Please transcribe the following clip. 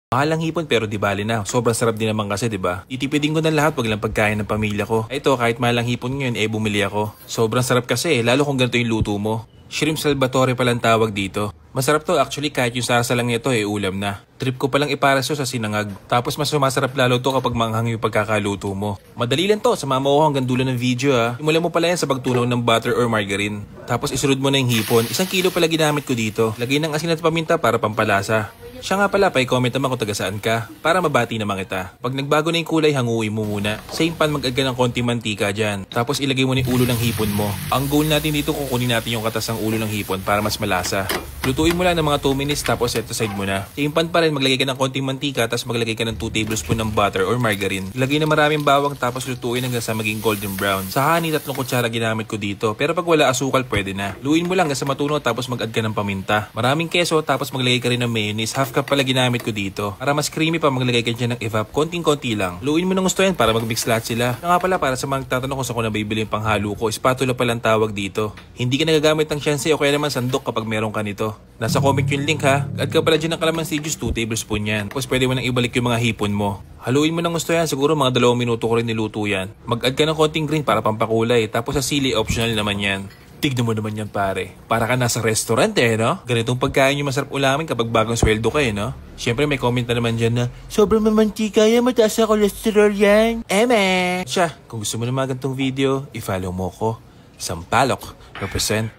Mahal ang hipon pero di bali na. Sobrang sarap din naman kasi, di ba? Titipidin ko na lahat pag lang pagkain ng pamilya ko. Ito, kahit mahal ang hipon ngayon, bumili ako. Sobrang sarap kasi, lalo kung ganito yung luto mo. Shrimp Salvatore palang tawag dito. Masarap to actually kahit yung sarsa lang nito ulam na. Trip ko palang iparaso sa sinangag. Tapos mas sumasarap lalo to kapag manghang yung pagkakaluto mo. Madali lang to, sumama ko hanggang dulo ng video ha. Simulan mo pala yan sa pagtunaw ng butter or margarine. Tapos isunod mo na yung hipon. 1 kilo pala ginamit ko dito. Lagay ng asin at paminta para pampalasa. Siya nga pala, pa-comment naman kung taga saan ka para mabati naman kita. Pag nagbago na yung kulay, hanguin mo muna. Same pan, mag-add ka ng konting mantika dyan. Tapos ilagay mo na yung ulo ng hipon mo. Ang goal natin dito, kukunin natin yung katas ng ulo ng hipon para mas malasa. Lutuin mo lang ng mga 2 minutes tapos set aside mo na. Same pan pa rin, maglagay ka ng konting mantika tapos maglagay ka ng 2 tablespoon ng butter or margarine. Ilagay na maraming bawang tapos lutuin hanggang sa maging golden brown. Sa honey, 3 kutsara ginamit ko dito. Pero pag wala asukal, pwede na. Lutuin mo lang hanggang sa matunaw tapos mag-add ka ng paminta. Maraming keso tapos maglagay ka rin ng mayonnaise. Half cup pala ginamit ko dito. Para mas creamy pa, maglagay ka dyan ng evap. Konting-konti lang. Lutuin mo ng gusto yan para mag-mix lahat sila. Nga pala, para sa mga tatanong kung saan ko nabibili yung panghalo ko, spatula palang tawag dito. Hindi ka nagagamit ng shanse o kaya naman sandok kapag meron ka nito. Nasa comment yung link ha. Add ka pala dyan ng calamansi juice, 2 tablespoon yan. Tapos pwede mo nang ibalik yung mga hipon mo. Haluin mo ng gusto yan. Siguro mga 2 minuto ko rin niluto yan. Mag-add ka ng konting green para pampakulay. Tapos sa sili, optional naman yan. Tignan mo naman yan pare. Para ka nasa restaurant no? Ganitong pagkain yung masarap ulamin kapag bagong sweldo ka no? Siyempre may comment na naman dyan na sobrang mamantika yan, mataas sa cholesterol yan. Eme! Siya, kung gusto mo na mga ganitong video, i-follow mo ko. Sampalok, represent.